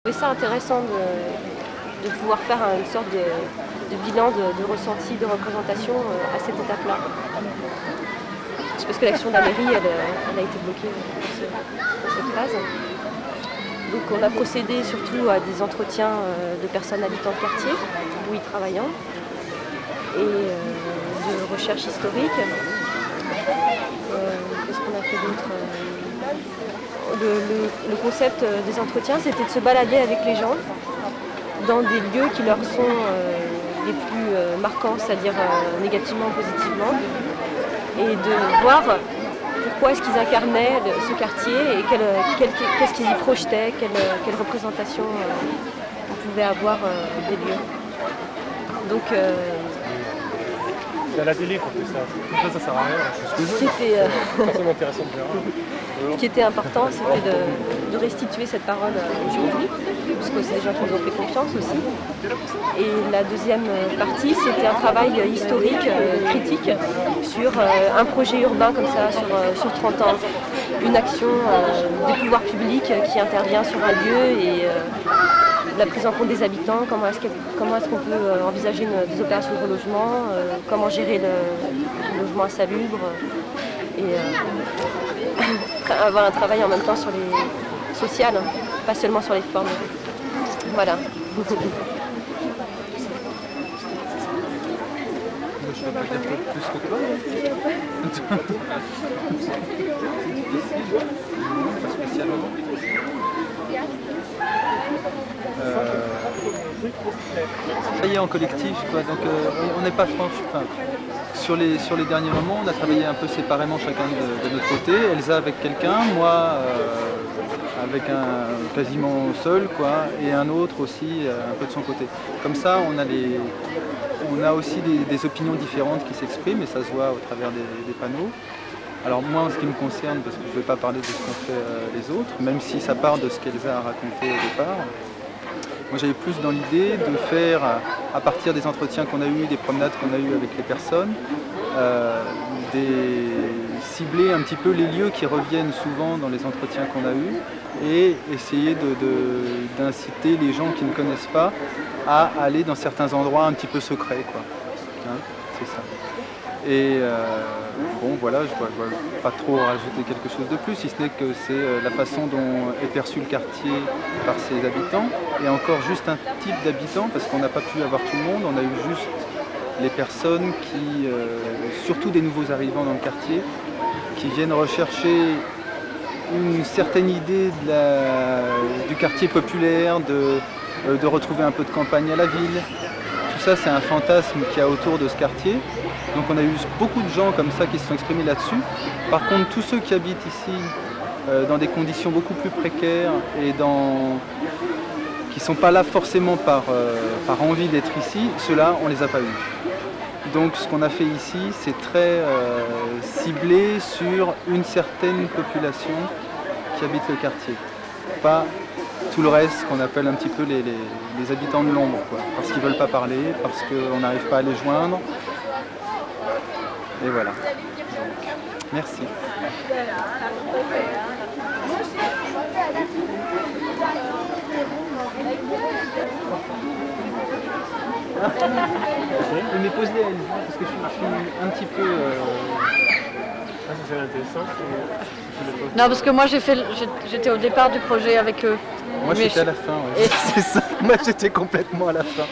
Je trouvais ça intéressant de pouvoir faire une sorte de bilan de ressenti, de représentation à cette étape-là. C'est parce que l'action de la mairie, elle a été bloquée dans cette phase. Donc on a procédé surtout à des entretiens de personnes habitant le quartier, ou y travaillant, et de recherche historique. Qu'est-ce qu'on a fait d'autre? Le concept des entretiens, c'était de se balader avec les gens dans des lieux qui leur sont les plus marquants, c'est-à-dire négativement ou positivement, et de voir pourquoi est-ce qu'ils incarnaient ce quartier et qu'est-ce qu'ils y projetaient, quelle représentation on pouvait avoir des lieux. Donc, c'est à la télé qu'on fait ça. Ça sert à rien. Ce qui était important, c'était de restituer cette parole aujourd'hui, parce que c'est des gens qui nous ont fait confiance aussi. Et la deuxième partie, c'était un travail historique, critique, sur un projet urbain comme ça, sur 30 ans. Une action des pouvoirs publics qui intervient sur un lieu et la prise en compte des habitants, comment est-ce qu'on peut envisager des opérations de relogement, comment gérer le logement insalubre et avoir un travail en même temps sur les sociales, pas seulement sur les formes. Voilà. Je peux pas dire plus que toi. Pas spécialement. Travailler en collectif, quoi. Donc on n'est pas franche. Enfin, sur les derniers moments, on a travaillé un peu séparément chacun de notre côté. Elsa avec quelqu'un, moi avec un quasiment seul, quoi, et un autre aussi un peu de son côté. Comme ça, on a aussi des opinions différentes qui s'expriment et ça se voit au travers des panneaux. Alors moi, en ce qui me concerne, parce que je ne vais pas parler de ce qu'ont fait les autres, même si ça part de ce qu'Elsa a raconté au départ, moi j'avais plus dans l'idée de faire, à partir des entretiens qu'on a eus, des promenades qu'on a eues avec les personnes, cibler un petit peu les lieux qui reviennent souvent dans les entretiens qu'on a eus et essayer d'inciter les gens qui ne connaissent pas à aller dans certains endroits un petit peu secrets, quoi. Hein, c'est ça. Et bon voilà, je ne vois pas trop rajouter quelque chose de plus, si ce n'est que c'est la façon dont est perçu le quartier par ses habitants, et encore juste un type d'habitants, parce qu'on n'a pas pu avoir tout le monde, on a eu juste les personnes qui, surtout des nouveaux arrivants dans le quartier, qui viennent rechercher une certaine idée du quartier populaire, de retrouver un peu de campagne à la ville. Tout ça, c'est un fantasme qu'il y a autour de ce quartier. Donc on a eu beaucoup de gens comme ça qui se sont exprimés là-dessus. Par contre, tous ceux qui habitent ici dans des conditions beaucoup plus précaires et qui ne sont pas là forcément par envie d'être ici, ceux-là, on ne les a pas eus. Donc ce qu'on a fait ici, c'est très ciblé sur une certaine population qui habite le quartier. Pas tout le reste qu'on appelle un petit peu les habitants de l'ombre, quoi, parce qu'ils ne veulent pas parler, parce qu'on n'arrive pas à les joindre. Et voilà. Merci. Mais pose-les à elle, parce que je suis un petit peu... Ah, ça c'est intéressant. Non, parce que moi j'étais au départ du projet avec eux. Moi j'étais à la fin, ouais. C'est ça. Moi j'étais complètement à la fin.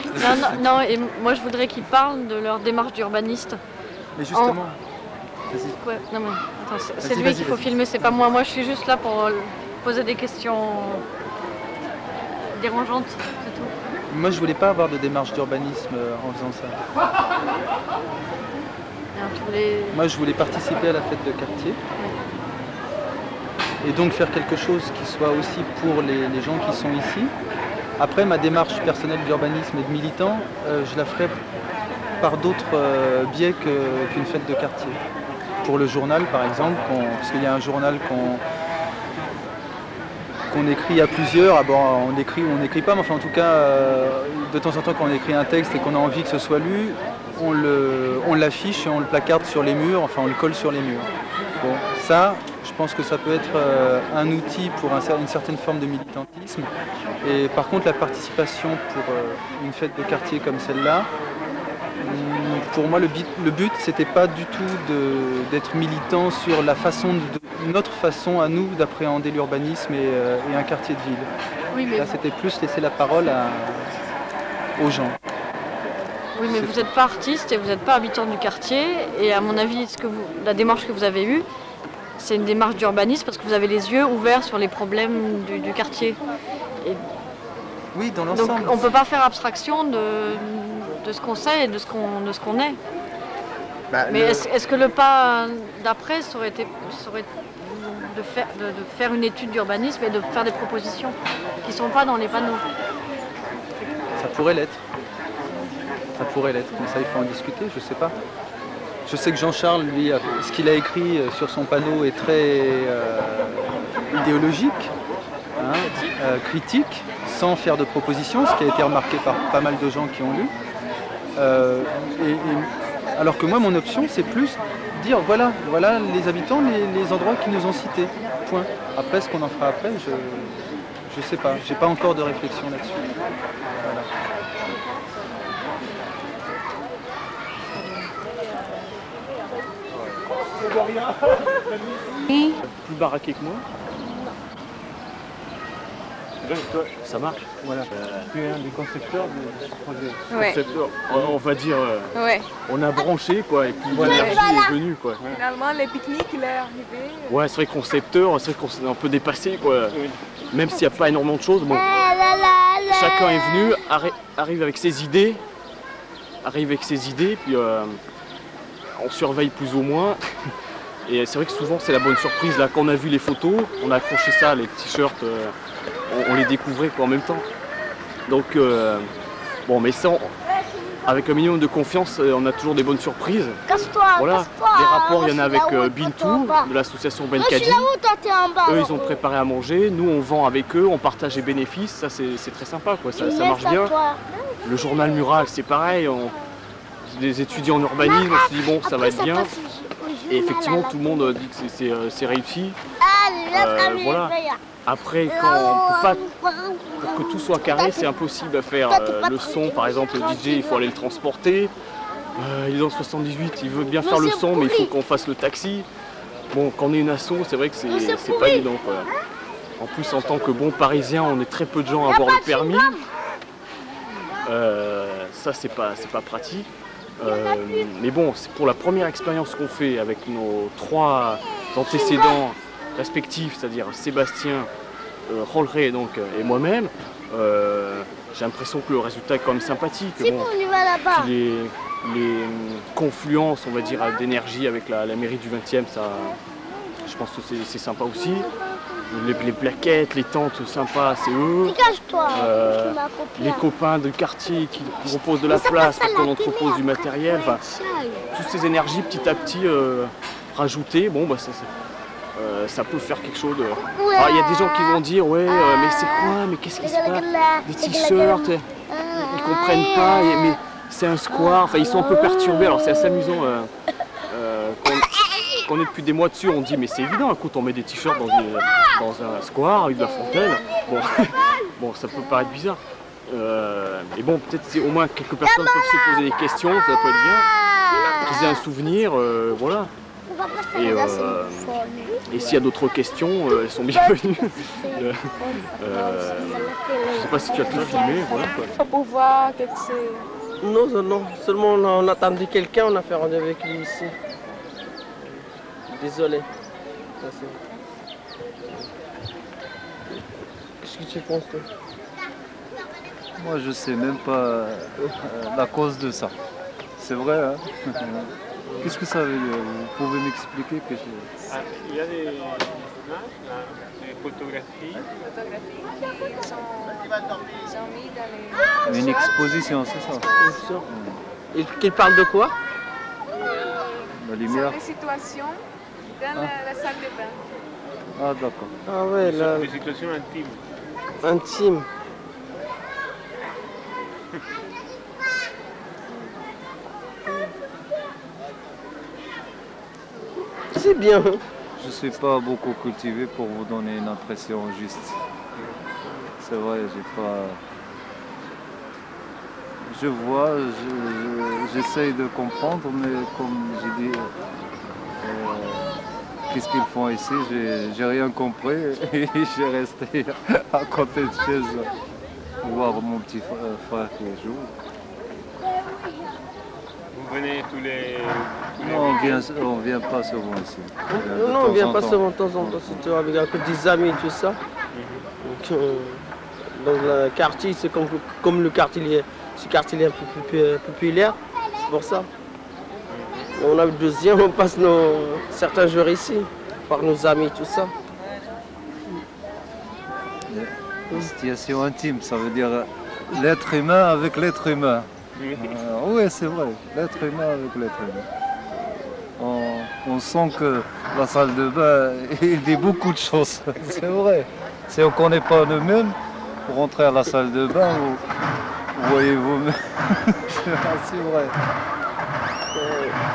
Non, et moi je voudrais qu'ils parlent de leur démarche d'urbaniste. Mais justement, vas-y. Ouais, non mais attends, c'est lui qu'il faut filmer, c'est pas moi. Moi je suis juste là pour poser des questions dérangeantes, c'est tout. Moi je voulais pas avoir de démarche d'urbanisme en faisant ça. Moi je voulais participer à la fête de quartier. Et donc faire quelque chose qui soit aussi pour les gens qui sont ici. Après, ma démarche personnelle d'urbanisme et de militant, je la ferai par d'autres biais qu'une fête de quartier. Pour le journal, par exemple, parce qu'il y a un journal qu'on écrit à plusieurs. Ah bon, on écrit ou on n'écrit pas, mais enfin en tout cas, de temps en temps, quand on écrit un texte et qu'on a envie que ce soit lu, on l'affiche et on le placarde sur les murs, enfin on le colle sur les murs. Bon, ça, Je pense que ça peut être un outil pour une certaine forme de militantisme. Et par contre, la participation pour une fête de quartier comme celle-là, pour moi, le but, c'était pas du tout d'être militant sur notre façon à nous d'appréhender l'urbanisme et un quartier de ville. Oui, mais là, c'était plus laisser la parole aux gens. Oui, mais vous n'êtes pas artiste et vous n'êtes pas habitant du quartier. Et à mon avis, la démarche que vous avez eue, c'est une démarche d'urbanisme parce que vous avez les yeux ouverts sur les problèmes du quartier. Et oui, dans donc l'ensemble. on ne peut pas faire abstraction de ce qu'on sait et de ce qu'on est. Mais est-ce que le pas d'après serait de faire une étude d'urbanisme et de faire des propositions qui ne sont pas dans les panneaux? Ça pourrait l'être. Ça pourrait l'être, mais ça il faut en discuter, je sais pas. Je sais que Jean-Charles, lui, ce qu'il a écrit sur son panneau est très idéologique, critique, sans faire de propositions, ce qui a été remarqué par pas mal de gens qui ont lu. Alors que moi, mon option, c'est plus dire voilà les habitants, les endroits qui nous ont cités. Point. Après, ce qu'on en fera après, je sais pas. J'ai pas encore de réflexion là-dessus. Voilà. Plus baraqué que moi. Toi, ça marche. Voilà. Tu es un des concepteurs de ce projet. Ouais. Concepteur, on va dire, Ouais. on a branché quoi, et puis l'énergie est venue quoi. Finalement, les pique-niques, il est arrivé. Ouais, c'est vrai concepteur, c'est vrai qu'on s'est un peu dépassé quoi. Même s'il n'y a pas énormément de choses, bon. Chacun est venu, arrive avec ses idées, puis on surveille plus ou moins. Et c'est vrai que souvent c'est la bonne surprise. Là, quand on a vu les photos, on a accroché ça, les t-shirts, on les découvrait quoi, en même temps. Donc, bon, mais ça, avec un minimum de confiance, on a toujours des bonnes surprises. Casse-toi, voilà. casse-toi. Les rapports, il y en a avec Bintou, de l'association Benkadi. Eux, ils ont préparé à manger. Nous, on vend avec eux, on partage les bénéfices. Ça, c'est très sympa, quoi. Ça marche bien. Le journal mural, c'est pareil. Des étudiants en urbanisme, on se dit bon, ça va être bien. Et effectivement, tout le monde dit que c'est réussi. Voilà. Après, quand on peut pas, pour que tout soit carré, c'est impossible à faire. Le son, par exemple, le DJ, il faut aller le transporter. Il est dans 78, il veut bien faire le son, mais il faut qu'on fasse le taxi. Bon, quand on est une asso, c'est vrai que c'est pas évident, quoi. En plus, en tant que bon parisien, on est très peu de gens à avoir le permis. Ça, c'est pas pratique. Mais bon, c'est pour la première expérience qu'on fait avec nos 3 antécédents respectifs, c'est-à-dire Sébastien, Rolleré donc, et moi-même, j'ai l'impression que le résultat est quand même sympathique. Bon, les confluences, on va dire, d'énergie avec la mairie du 20e, ça, je pense que c'est sympa aussi. Les plaquettes, les tentes sympas, c'est eux. Les copains de quartier qui proposent de la place pour qu'on entrepose du matériel. Enfin, toutes ces énergies petit à petit rajoutées, bon, bah, ça peut faire quelque chose. Alors, il y a des gens qui vont dire ouais, mais c'est quoi, mais qu'est-ce qui se passe? Des t-shirts, ils comprennent pas, mais c'est un square. Enfin, ils sont un peu perturbés. Alors c'est assez amusant. Quand on est depuis des mois dessus, on dit mais c'est évident, écoute, on met des t-shirts dans un square avec de la fontaine. Bon, bon, ça peut paraître bizarre. Et bon, peut-être c'est au moins quelques personnes peuvent se poser des questions, ça peut être bien. Qu'ils aient un souvenir, voilà. Et s'il y a d'autres questions, elles sont bienvenues. Je sais pas si tu as tout filmé, voilà quoi. Pour voir que c'est... Non, seulement on a attendu quelqu'un, on a fait rendez-vous avec lui ici. Désolé. Qu'est-ce que tu penses toi? Moi je sais même pas la cause de ça. C'est vrai, hein? Qu'est-ce que ça veut dire? Vous pouvez m'expliquer que il y a des images, des photographies. Ils ont mis dans les... une exposition, c'est ça? Il parle de quoi? La lumière. Des situations dans la salle de bain. Ah d'accord. Ah ouais, là. Des situations intimes. Intime. C'est bien. je ne suis pas beaucoup cultivé pour vous donner une impression juste. C'est vrai, j'ai pas... Je vois, j'essaye de comprendre, mais comme j'ai dit, qu'est-ce qu'ils font ici, j'ai rien compris et j'ai resté à côté de chez eux, voir mon petit frère qui joue. Vous venez tous les... Non, on vient pas souvent ici. Non, on vient pas souvent de temps en temps, surtout avec des amis et tout ça. Dans le quartier, c'est comme le quartier, ce quartier est un peu plus populaire, c'est pour ça. On a le deuxième, on passe certains jours ici, par nos amis, tout ça. Une situation intime, ça veut dire l'être humain avec l'être humain. Oui, c'est vrai, l'être humain avec l'être humain. On sent que la salle de bain, il dit beaucoup de choses, c'est vrai. Si on ne connaît pas nous-mêmes, pour rentrer à la salle de bain, vous voyez vous-même, c'est vrai.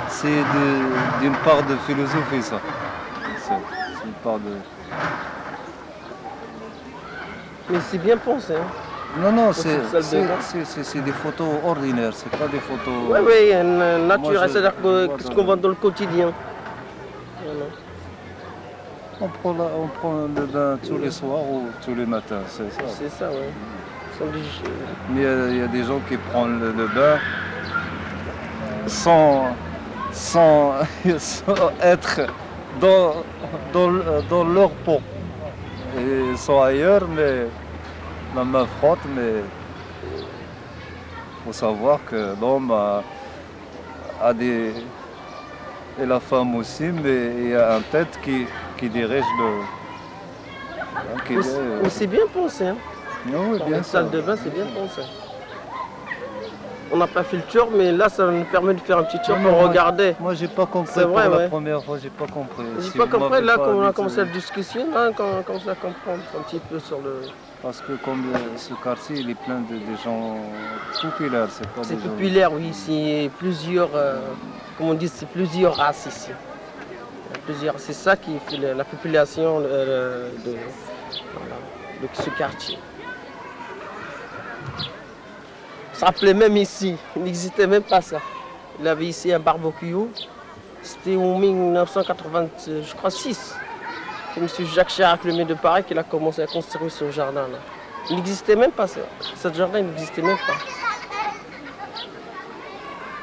C'est d'une part de philosophie, ça. C'est une part de... Mais c'est bien pensé. Hein. Non, c'est des photos ordinaires, c'est pas des photos... Oui, naturelles, c'est-à-dire ce qu'on voit dans le quotidien. Voilà. On prend le bain tous les soirs ou tous les matins, c'est ça. C'est ça, oui. Mais il y a des gens qui prennent le bain sans être dans leur peau. Ils sont ailleurs, mais la main frotte, mais il faut savoir que l'homme a des... et la femme aussi, mais il y a une tête qui dirige le... Mais c'est bien pensé, hein. Oui, bien la salle de bain, c'est bien pensé. On n'a pas fait le tour, mais là, ça nous permet de faire un petit tour pour regarder. Moi, j'ai pas compris. C'est vrai, la première fois, j'ai pas compris. J'ai pas compris, là, quand on a commencé la discussion, là, quand on a commencé à comprendre un petit peu sur le... Parce que comme ce quartier, il est plein de gens populaires, c'est pas C'est des gens... populaire, oui, c'est plusieurs, comme on dit, c'est plusieurs races ici. C'est ça qui fait la population de ce quartier. Ça s'appelait même ici, il n'existait même pas ça. Il avait ici un barbecue, c'était en 1986, je crois, 6. C'est M. Jacques Chirac, le maire de Paris, qui a commencé à construire ce jardin-là. Il n'existait même pas ça. Ce jardin n'existait même pas.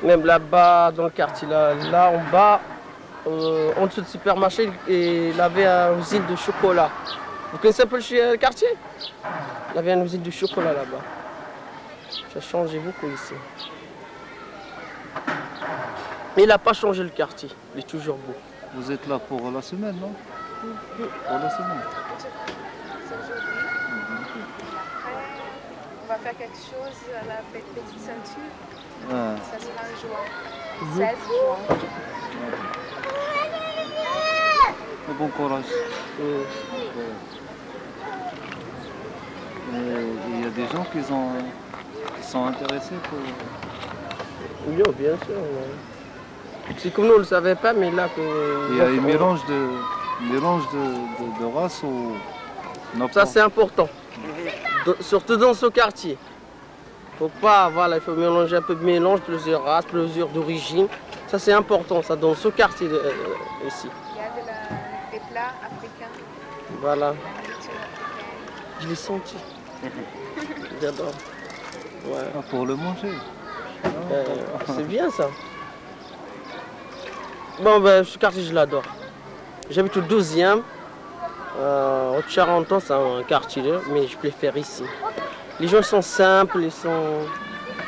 Même là-bas, dans le quartier, là en bas, en dessous du supermarché, il avait une usine de chocolat. Vous connaissez un peu le quartier? Il avait une usine de chocolat là-bas. Ça a changé beaucoup ici. Mais il n'a pas changé le quartier, il est toujours beau. Vous êtes là pour la semaine, non? Pour la semaine. On va faire quelque chose à la petite ceinture. Ah. Ça sera en juin. 16 juin. Bon courage. Il y a des gens qui sont intéressés pour... Oui, bien sûr. Ouais. C'est comme nous, on ne le savait pas, mais là... Il y a un mélange de races ou... Ça, c'est important. Surtout dans ce quartier. Faut pas, voilà, il faut mélanger un peu de mélange, plusieurs races, plusieurs d'origine. Ça, c'est important, ça, dans ce quartier ici. Il y a des plats africains. Voilà. Je l'ai senti. J'adore. Ouais. Ah, pour le manger. C'est bien ça. Bon, ben, ce quartier, je l'adore. J'habite au 12e. Au Charenton, c'est un quartier, mais je préfère ici. Les gens sont simples, ils sont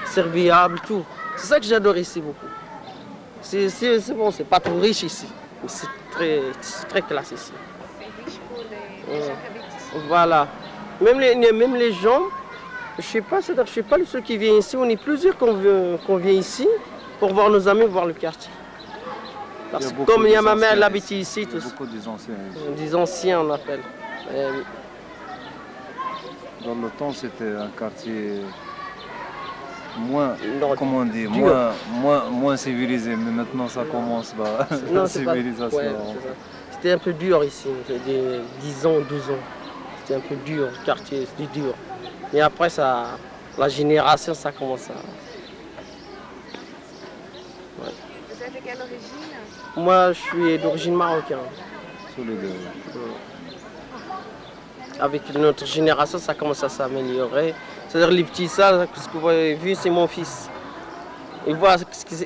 serviables, tout. C'est ça que j'adore ici beaucoup. C'est bon, c'est pas trop riche ici, mais c'est très classe ici. C'est riche pour les gens qui habitent ici. Voilà. Même les gens, je sais pas le seul qui vient ici, on est plusieurs qu'on vient ici pour voir nos amis, voir le quartier. Parce que comme il y a ma mère, elle habite ici, tous. Beaucoup des anciens. Des anciens, on appelle. Dans le temps, c'était un quartier moins, Non, comment on dit, moins civilisé, mais maintenant ça commence la civilisation. Ouais, c'était un peu dur ici, des 10 ans, 12 ans. C'était un peu dur, le quartier, c'était dur. Mais après, ça, la génération, ça commence à... Ouais. Vous êtes de quelle origine? Moi, je suis d'origine marocaine. Sur les deux. Avec notre génération, ça commence à s'améliorer. C'est-à-dire les petits, ça, ce que vous avez vu, c'est mon fils. Il voit qu'est-ce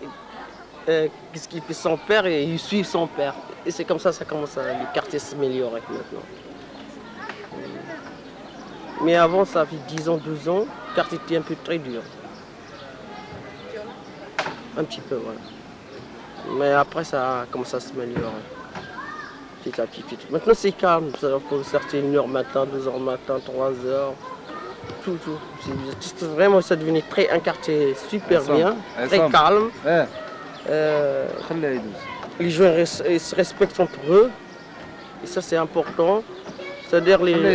qu'il fait son père et il suit son père. Et c'est comme ça commence le quartier s'améliorer maintenant. Mais avant, ça fait 10 ans, 12 ans, le quartier était un peu très dur. Un petit peu, voilà. Mais après, ça commence à s'améliorer. Petit à petit. Maintenant, c'est calme. C'est-à-dire pour sortir 1h matin, 2h matin, 3h. Tout. Vraiment, ça devenait un quartier super bien, très calme. Les gens ils se respectent entre eux. Et ça, c'est important. C'est-à-dire les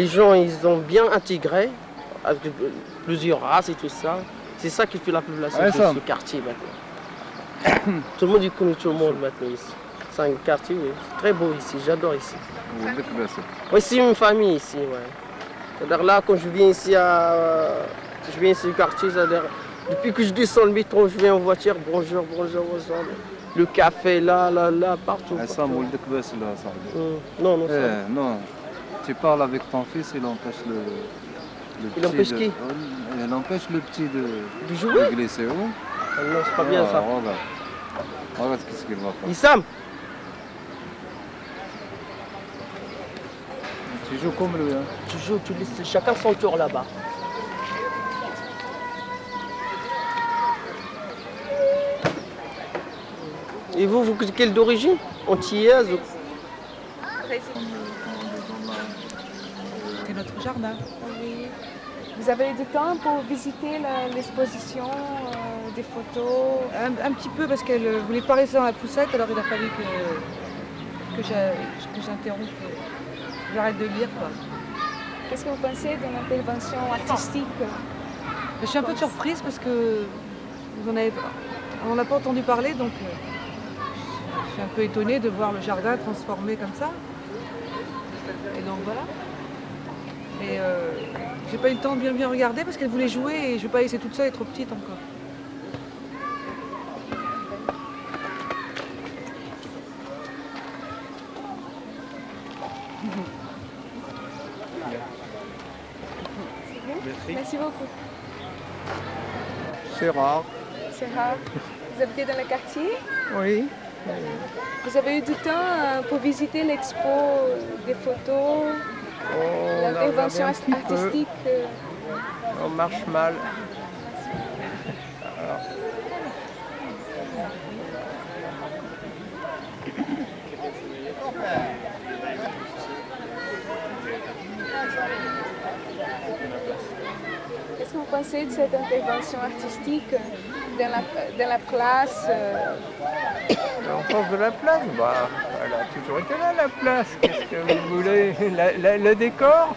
gens, ils ont bien intégré avec plusieurs races et tout ça. C'est ça qui fait la population de ce quartier maintenant. Tout le monde il connaît tout le monde maintenant ici. C'est un quartier, oui. C'est très beau ici, j'adore ici. Oui, c'est une famille ici, ouais. C'est-à-dire là, quand je viens ici au quartier, c'est-à-dire depuis que je descends le métro, je viens en voiture, bonjour. Le café là, partout. Non. Non, tu parles avec ton fils, il empêche le il empêche qui? Il empêche le petit de jouer? De glisser. Non, c'est pas bien ça. Regarde ce qu'il va faire. Issam, tu joues comme lui. Hein. Tu laisses chacun son tour là-bas. Et vous quelle d'origine? Antillaise ou... C'est notre jardin. Oui. Vous avez eu du temps pour visiter l'exposition, des photos? Un petit peu parce qu'elle ne voulait pas rester dans la poussette, alors il a fallu que j'interrompe, j'arrête de lire. Qu'est-ce que vous pensez de l'intervention artistique? Je suis un peu surprise parce que on n'a pas entendu parler, donc je suis un peu étonnée de voir le jardin transformé comme ça. Et donc voilà. Mais j'ai pas eu le temps de bien regarder parce qu'elle voulait jouer et je ne vais pas laisser toute seule, elle est trop petite encore. Merci beaucoup. C'est rare. C'est rare. Vous habitez dans le quartier? Oui. Vous avez eu du temps pour visiter l'expo des photos, l'intervention artistique? On marche mal. Qu'est-ce que vous pensez de cette intervention artistique dans la place? On pense de la place, bah, elle a toujours été là, la place. Qu'est-ce que vous voulez? Le décor?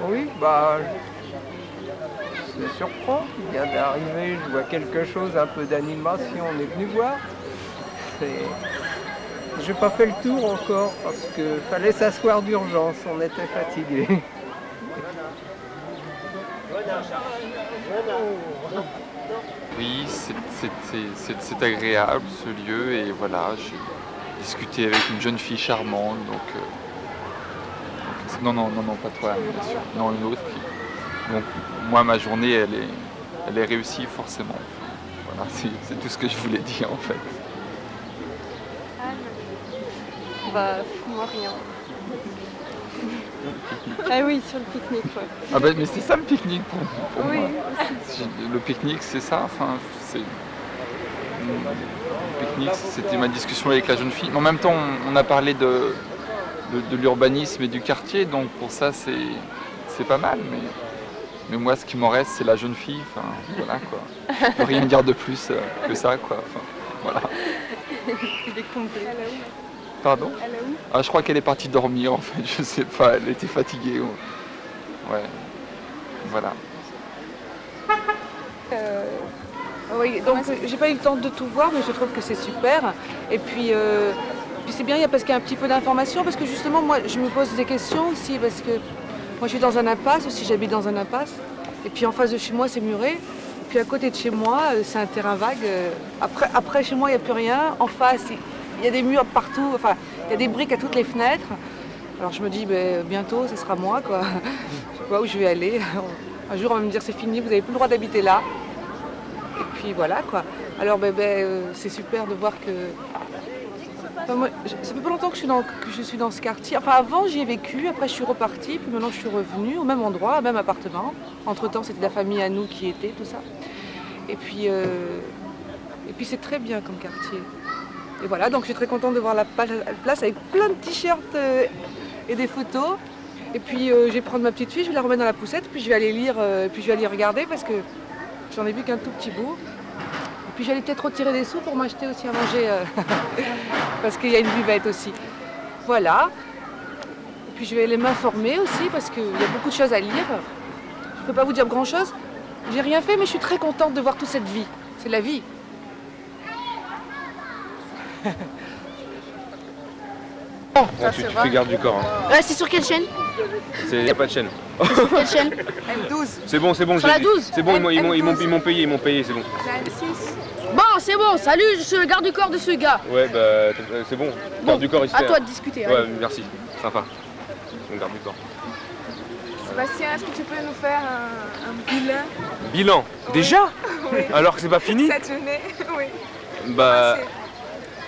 Oui, bah, ça surprend. Il vient d'arriver, je vois quelque chose, un peu d'animation, on est venu voir. J'ai pas fait le tour encore parce qu'il fallait s'asseoir d'urgence, on était fatigués. Oui, c'est agréable ce lieu et voilà, j'ai discuté avec une jeune fille charmante, donc non, pas toi, bien sûr, non, une autre qui. Donc moi ma journée elle est réussie forcément. Voilà, c'est tout ce que je voulais dire en fait. Bah, moi rien. Ah oui, sur le pique-nique, ouais. Ah bah mais c'est ça le pique-nique pour oui, moi. Le pique-nique c'est ça, enfin c'est... Le pique-nique c'était ma discussion avec la jeune fille. Mais en même temps on a parlé de l'urbanisme et du quartier, donc pour ça c'est pas mal, mais moi ce qui m'en reste c'est la jeune fille, enfin voilà quoi. Je peux rien dire de plus que ça quoi, enfin voilà. Il est complet. Pardon? Elle est où? Ah, je crois qu'elle est partie dormir en fait, je sais pas, elle était fatiguée. Ouais, voilà. Oui, donc j'ai pas eu le temps de tout voir, mais je trouve que c'est super. Et puis c'est bien parce qu'il y a un petit peu d'information, parce que justement moi je me pose des questions aussi, parce que moi je suis dans un impasse aussi, j'habite dans un impasse. Et puis en face de chez moi c'est muré. Et puis à côté de chez moi c'est un terrain vague. Après chez moi il n'y a plus rien. En face il y a des murs partout, enfin il y a des briques à toutes les fenêtres. Alors je me dis bientôt ce sera moi quoi. Je sais pas où je vais aller. Un jour on va me dire c'est fini, vous n'avez plus le droit d'habiter là. Et puis voilà quoi. Alors c'est super de voir que... Enfin, moi, ça fait pas longtemps que je suis dans ce quartier. Enfin avant j'y ai vécu, après je suis repartie, puis maintenant je suis revenue au même endroit, au même appartement. Entre temps c'était la famille à nous qui était, tout ça. Et puis c'est très bien comme quartier. Et voilà, donc je suis très contente de voir la place avec plein de t-shirts et des photos. Et puis je vais prendre ma petite fille, je vais la remettre dans la poussette, puis je vais aller lire, puis je vais aller regarder parce que j'en ai vu qu'un tout petit bout. Et puis j'allais peut-être retirer des sous pour m'acheter aussi à manger, parce qu'il y a une buvette aussi. Voilà. Et puis je vais aller m'informer aussi parce qu'il y a beaucoup de choses à lire. Je ne peux pas vous dire grand-chose. J'ai rien fait, mais je suis très contente de voir toute cette vie. C'est la vie. Bon, tu fais garde du corps. Hein. C'est sur quelle chaîne? Il n'y a pas de chaîne. C'est sur quelle chaîne? M12. C'est bon. Sur la 12. C'est bon, ils m'ont payé, c'est bon. Bon, c'est bon, salut, je suis le garde du corps de ce gars. Ouais, c'est bon. Garde du corps ici. À toi de discuter. Ouais, merci. Sympa. Garde du corps. Sébastien, est-ce que tu peux nous faire un bilan? Bilan? Déjà? Oui. Alors que c'est pas fini? Cette journée, oui.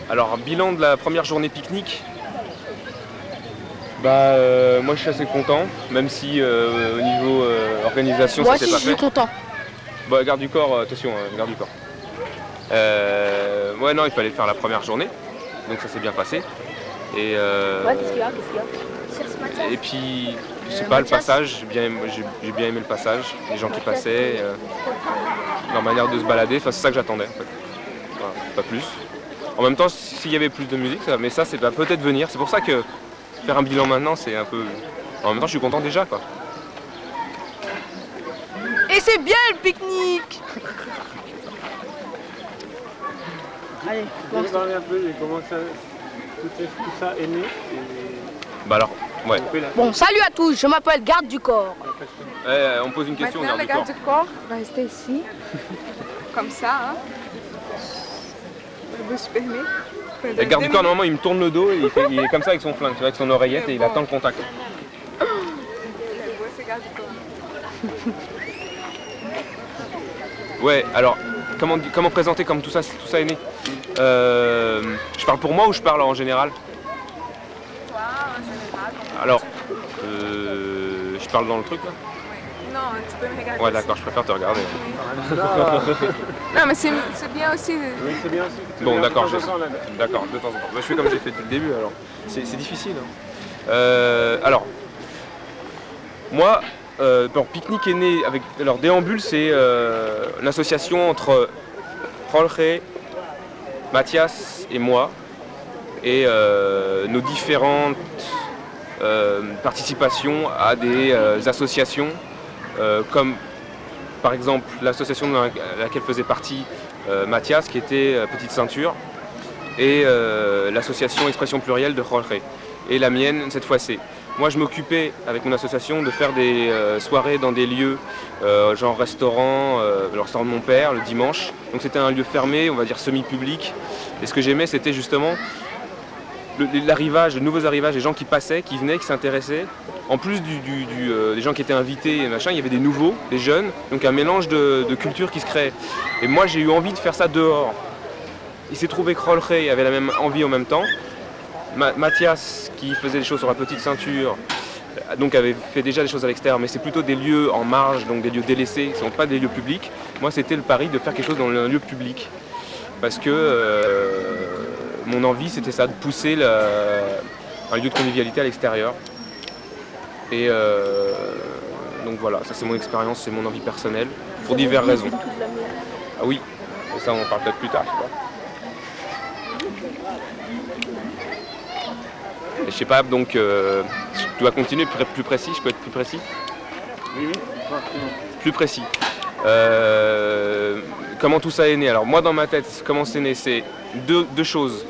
Alors, bilan de la première journée pique-nique. Moi je suis assez content, même si au niveau organisation ça s'est pas fait. Moi aussi je suis content. Garde du corps, attention, garde du corps. Ouais non, il fallait faire la première journée, donc ça s'est bien passé. Et qu'est-ce qu'il y a? Et puis, je sais pas, le passage, j'ai bien aimé le passage, les gens qui passaient, leur manière de se balader, c'est ça que j'attendais en fait. Voilà, pas plus. En même temps, s'il y avait plus de musique, mais ça va peut-être venir, c'est pour ça que faire un bilan maintenant, c'est un peu... En même temps, je suis content déjà, quoi. Et c'est bien le pique-nique. Allez, vous parler un peu de comment tout ça est né alors, ouais. Bon, salut à tous, je m'appelle Garde du corps. On pose une question. Maintenant, le garde du corps va rester ici, comme ça, hein. Le bus permet. Le garde du corps, normalement, il me tourne le dos et il est comme ça avec son flingue, tu vois, avec son oreillette et il attend le contact. Ouais, alors, comment présenter comme tout ça est né? Je parle pour moi ou je parle en général? Toi, en général. Alors, je parle dans le truc là? Non, tu peux me regarder. Ouais, d'accord, je préfère te regarder. Oui. Non, mais c'est bien aussi. Oui, c'est bien aussi. Bon, d'accord, d'accord, de temps en temps. Je fais comme j'ai fait depuis le début, alors. C'est difficile. Hein. Alors, moi, Pique-nique est né avec... Alors, Déambule, c'est une association entre Jorge, Mathias et moi, et nos différentes participations à des associations, comme par exemple l'association à laquelle faisait partie Mathias, qui était Petite Ceinture, et l'association Expression Plurielle de Jorge. Et la mienne, cette fois, c'est... Moi, je m'occupais, avec mon association, de faire des soirées dans des lieux, genre restaurant, le restaurant de mon père, le dimanche. Donc c'était un lieu fermé, on va dire semi-public. Et ce que j'aimais, c'était justement l'arrivage, le nouveaux arrivages, les gens qui passaient, qui venaient, qui s'intéressaient. En plus des gens qui étaient invités et machin, il y avait des nouveaux, des jeunes, donc un mélange de cultures qui se créait. Et moi, j'ai eu envie de faire ça dehors. Il s'est trouvé que Jorge avait la même envie en même temps. Mathias, qui faisait des choses sur la Petite Ceinture, donc avait fait déjà des choses à l'extérieur, mais c'est plutôt des lieux en marge, donc des lieux délaissés, ce ne sont pas des lieux publics. Moi, c'était le pari de faire quelque chose dans un lieu public, parce que mon envie, c'était ça, de pousser un lieu de convivialité à l'extérieur. Et donc voilà, ça c'est mon expérience, c'est mon envie personnelle, pour diverses raisons. Ah oui, et ça on en parle peut-être plus tard, je sais pas. Et je sais pas, donc je dois continuer plus précis, je peux être plus précis? Oui, oui. Plus précis. comment tout ça est né? Alors moi dans ma tête, comment c'est né? C'est deux choses.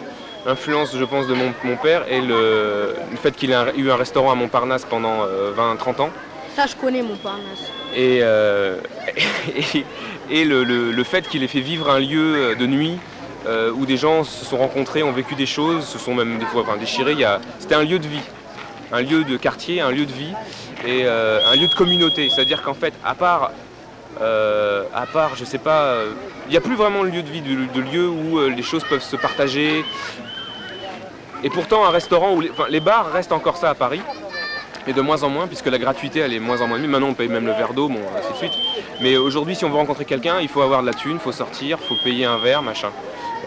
L'influence, je pense, de mon père et le fait qu'il ait eu un restaurant à Montparnasse pendant 20-30 ans. Ça, je connais Montparnasse. Et le fait qu'il ait fait vivre un lieu de nuit où des gens se sont rencontrés, ont vécu des choses, se sont même des fois déchirés. C'était un lieu de vie, un lieu de quartier, un lieu de vie et un lieu de communauté. C'est-à-dire qu'en fait, à part, je sais pas, il n'y a plus vraiment le lieu de vie, de lieu où les choses peuvent se partager. Et pourtant, un restaurant où les bars restent encore ça à Paris. Et de moins en moins, puisque la gratuité elle est de moins en moins mise. Maintenant on paye même le verre d'eau, bon, ainsi de suite. Mais aujourd'hui, si on veut rencontrer quelqu'un, il faut avoir de la thune, il faut sortir, il faut payer un verre, machin.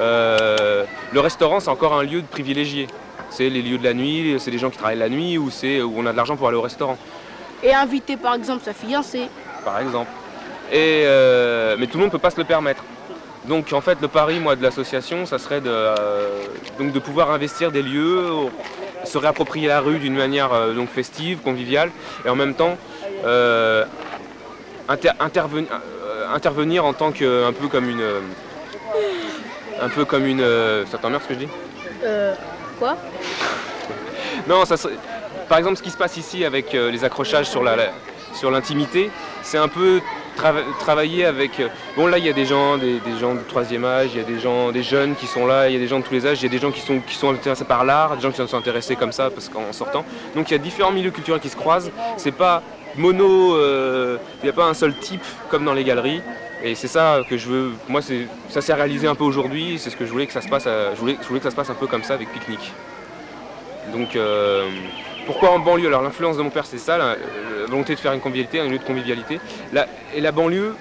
Le restaurant, c'est encore un lieu de privilégié. C'est les lieux de la nuit, c'est des gens qui travaillent la nuit, ou où on a de l'argent pour aller au restaurant. Et inviter par exemple sa fiancée. Par exemple. Mais tout le monde ne peut pas se le permettre. Donc en fait, le pari, moi, de l'association, ça serait de pouvoir investir des lieux, se réapproprier la rue d'une manière donc festive, conviviale, et en même temps intervenir en tant que un peu comme une ça t'emmerde ce que je dis? Quoi? Non, ça serait, par exemple, ce qui se passe ici avec les accrochages sur l'intimité, c'est un peu travailler avec... Bon là il y a des gens du troisième âge, il y a des jeunes qui sont là, il y a des gens de tous les âges, il y a des gens qui sont intéressés par l'art, des gens qui sont intéressés comme ça parce qu'en sortant. Donc il y a différents milieux culturels qui se croisent, c'est pas mono, il n'y a pas un seul type comme dans les galeries. Et c'est ça que je veux, moi ça s'est réalisé un peu aujourd'hui, c'est ce que je voulais que ça se passe, je voulais que ça se passe un peu comme ça avec Pique-Nique. Donc pourquoi en banlieue? Alors l'influence de mon père c'est ça, la volonté de faire une convivialité, un lieu de convivialité. Et la banlieue,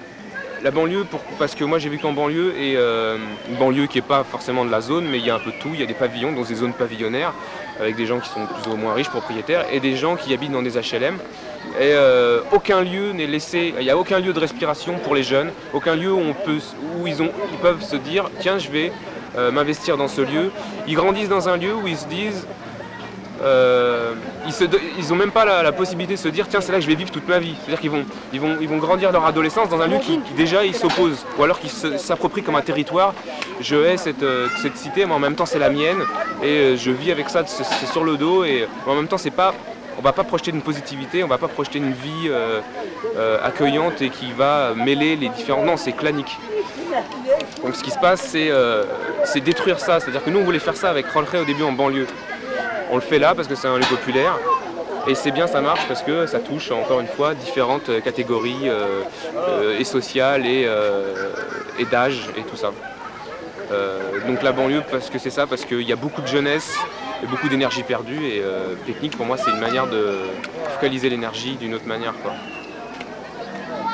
parce que moi j'ai vécu en banlieue, et une banlieue qui n'est pas forcément de la zone, mais il y a un peu de tout, il y a des pavillons, donc des zones pavillonnaires, avec des gens qui sont plus ou moins riches, propriétaires, et des gens qui habitent dans des HLM. Et aucun lieu n'est laissé, il n'y a aucun lieu de respiration pour les jeunes, aucun lieu où ils peuvent se dire tiens je vais m'investir dans ce lieu. Ils grandissent dans un lieu où ils se disent ils n'ont même pas la possibilité de se dire tiens c'est là que je vais vivre toute ma vie. C'est-à-dire qu'ils vont grandir leur adolescence dans un lieu qui déjà ils s'opposent, ou alors qu'ils s'approprient comme un territoire. Je hais cette cité mais en même temps c'est la mienne et je vis avec ça, c'est sur le dos, et en même temps c'est pas, on va pas projeter une positivité, on va pas projeter une vie accueillante et qui va mêler les différents... Non, c'est clanique. Donc ce qui se passe c'est détruire ça, c'est-à-dire que nous on voulait faire ça avec Rolleré au début en banlieue. On le fait là parce que c'est un lieu populaire et c'est bien, ça marche parce que ça touche encore une fois différentes catégories et sociales et d'âge et tout ça. Donc la banlieue parce que c'est ça, parce qu'il y a beaucoup de jeunesse et beaucoup d'énergie perdue, et Pique-Nique pour moi c'est une manière de focaliser l'énergie d'une autre manière, quoi.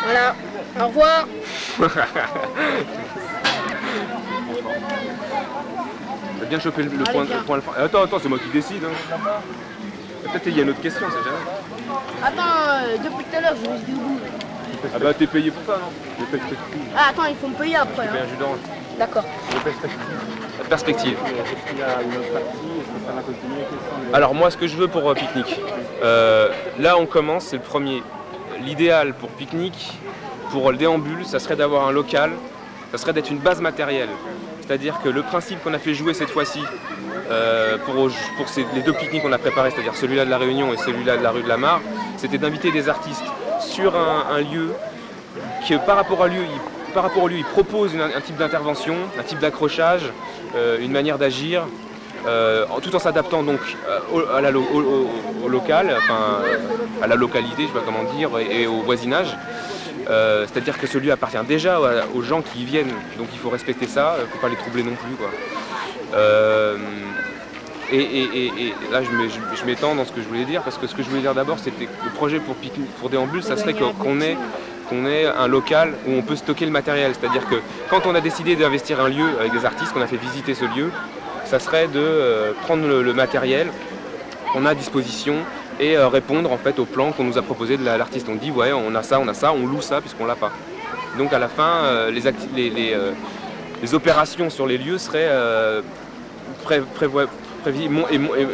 Voilà, au revoir. T'as bien chopé le point. Attends, c'est moi qui décide. Hein. Peut-être qu'il y a une autre question, c'est jamais. Attends, depuis tout à l'heure, je reste debout. Ah bah t'es payé pour ça, non? Ah attends, il faut me payer après. Hein. Un jus d'orange. D'accord. La perspective. Alors moi, ce que je veux pour Pique-Nique, là on commence, c'est le premier. L'idéal pour Pique-Nique, pour le déambule, ça serait d'avoir un local, ça serait d'être une base matérielle. C'est-à-dire que le principe qu'on a fait jouer cette fois-ci, pour les deux pique-niques qu'on a préparés, c'est-à-dire celui-là de la Réunion et celui-là de la rue de la Mare, c'était d'inviter des artistes sur un lieu qui, par rapport au lieu, il propose un type d'intervention, un type d'accrochage, une manière d'agir, tout en s'adaptant donc au local, enfin à la localité, je ne sais pas comment dire, et au voisinage. C'est-à-dire que ce lieu appartient déjà aux gens qui y viennent, donc il faut respecter ça, il ne faut pas les troubler non plus, quoi. Et là je m'étends dans ce que je voulais dire, parce que ce que je voulais dire d'abord, c'était que le projet pour Déambule, ça serait qu'on ait un local où on peut stocker le matériel. C'est-à-dire que quand on a décidé d'investir un lieu avec des artistes, qu'on a fait visiter ce lieu, ça serait de prendre le matériel qu'on a à disposition et répondre en fait au plan qu'on nous a proposé de l'artiste. On dit ouais, on a ça, on loue ça puisqu'on l'a pas. Donc à la fin, les opérations sur les lieux seraient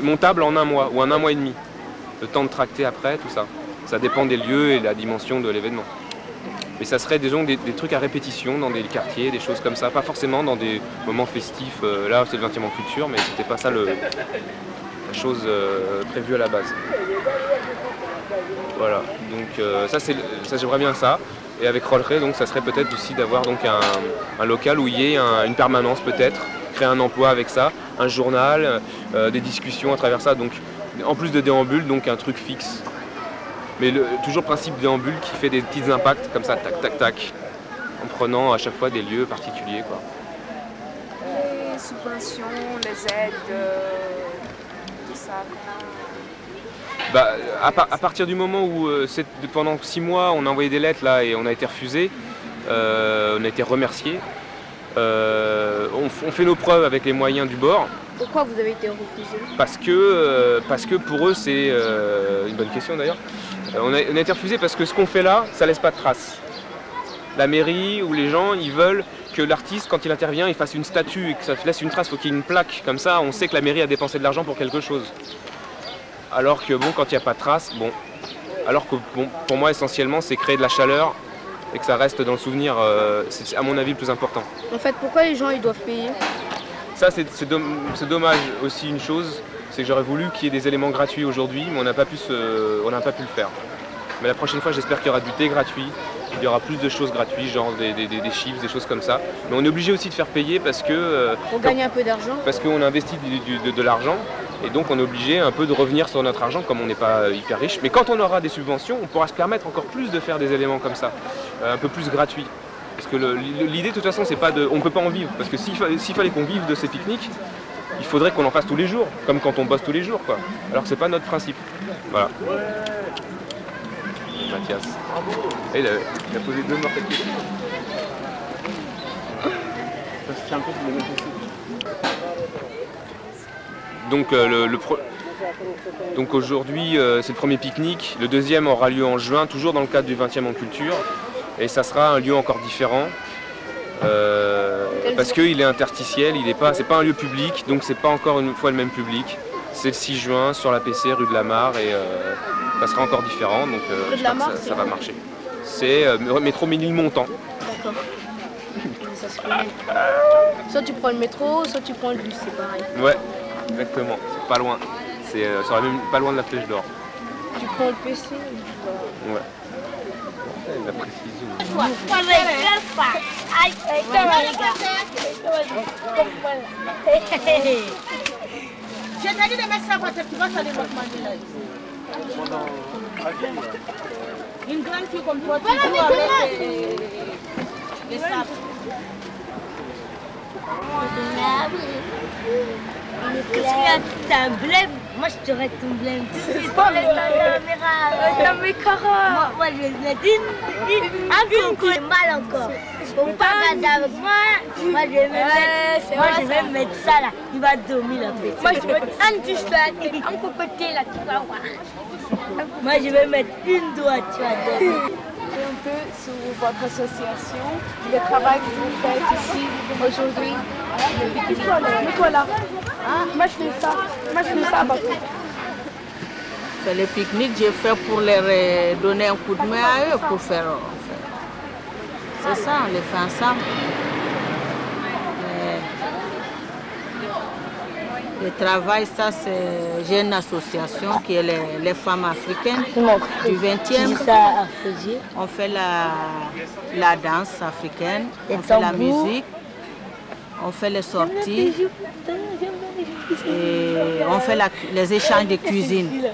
montables en un mois ou en un mois et demi. Le temps de tracter après, tout ça. Ça dépend des lieux et de la dimension de l'événement. Mais ça serait des trucs à répétition dans des quartiers, des choses comme ça, pas forcément dans des moments festifs. Là, c'est le 20e en culture, mais c'était pas ça la chose prévue à la base. Voilà, donc ça j'aimerais bien ça. Et avec Rolleray, donc ça serait peut-être aussi d'avoir donc un local où il y ait une permanence peut-être, créer un emploi avec ça, un journal, des discussions à travers ça. Donc en plus de déambule, donc un truc fixe. Mais toujours le principe déambule qui fait des petits impacts comme ça, tac, tac, tac, en prenant à chaque fois des lieux particuliers, quoi. Les subventions, les aides, tout ça. Bah, à partir du moment où pendant 6 mois on a envoyé des lettres là et on a été refusé, on a été remercié. On fait nos preuves avec les moyens du bord. Pourquoi vous avez été refusé? Parce que pour eux c'est une bonne question d'ailleurs. On a été refusé parce que ce qu'on fait là, ça laisse pas de traces. La mairie ou les gens, ils veulent que l'artiste, quand il intervient, il fasse une statue et que ça laisse une trace. Il faut qu'il y ait une plaque. Comme ça, on sait que la mairie a dépensé de l'argent pour quelque chose. Alors que bon, quand il n'y a pas de traces, bon. Alors que bon, pour moi, essentiellement, c'est créer de la chaleur et que ça reste dans le souvenir. C'est à mon avis le plus important. En fait, pourquoi les gens ils doivent payer? Ça, c'est dommage aussi une chose. C'est que j'aurais voulu qu'il y ait des éléments gratuits aujourd'hui, mais on n'a pas pu le faire. Mais la prochaine fois, j'espère qu'il y aura du thé gratuit, il y aura plus de choses gratuites, genre des chips, des choses comme ça. Mais on est obligé aussi de faire payer parce que... on gagne un peu d'argent. Parce qu'on investit de l'argent, et donc on est obligé un peu de revenir sur notre argent, comme on n'est pas hyper riche. Mais quand on aura des subventions, on pourra se permettre encore plus de faire des éléments comme ça, un peu plus gratuits. Parce que l'idée, de toute façon, c'est pas de... On ne peut pas en vivre, parce que s'il fallait qu'on vive de ces pique-niques, il faudrait qu'on en fasse tous les jours, comme quand on bosse tous les jours, quoi. Alors que c'est pas notre principe. Voilà. Mathias. Et il a posé 2 morts questions. Donc aujourd'hui, c'est le premier pique-nique. Le deuxième aura lieu en juin, toujours dans le cadre du 20e en culture. Et ça sera un lieu encore différent. Parce qu'il est interstitiel, c'est pas un lieu public, donc c'est pas encore une fois le même public. C'est le 6 juin sur la PC rue de la Mare et ça sera encore différent, donc j'espère que ça va marcher. C'est métro Ménilmontant. D'accord. Ça se fait. Soit tu prends le métro, soit tu prends le bus, c'est pareil. Ouais, exactement, c'est pas loin. Ça sera même pas loin de la Flèche d'Or. Tu prends le PC Ouais. La précision. J'ai dit de mettre ça parce que tu vas salir votre manger là. Une grande fille comme toi, tu dois avec les sables. Qu'est-ce qu'il y a? T'as un blême? Moi je te reste ton blême. C'est pas la caméra. Mais Cara. Moi je vais mettre un coup de mal encore. Faut pas regarder avec moi. Moi je vais mettre ça là. Il va dormir là. Moi je vais mettre un t-shirt, un cocoté là, tu vas voir. Moi je vais mettre une droite, tu vas dormir. Un peu sur votre association, le travail que vous faites ici aujourd'hui. Mets-toi là. Moi je fais ça. Moi je fais ça avec vous. C'est le pique-nique que j'ai fait pour leur donner un coup de main à eux pour faire. C'est ça, on les fait ensemble. Le travail, ça j'ai une association qui est les femmes africaines du 20e. On fait la danse africaine, on fait la musique, on fait les sorties et on fait les échanges de cuisine.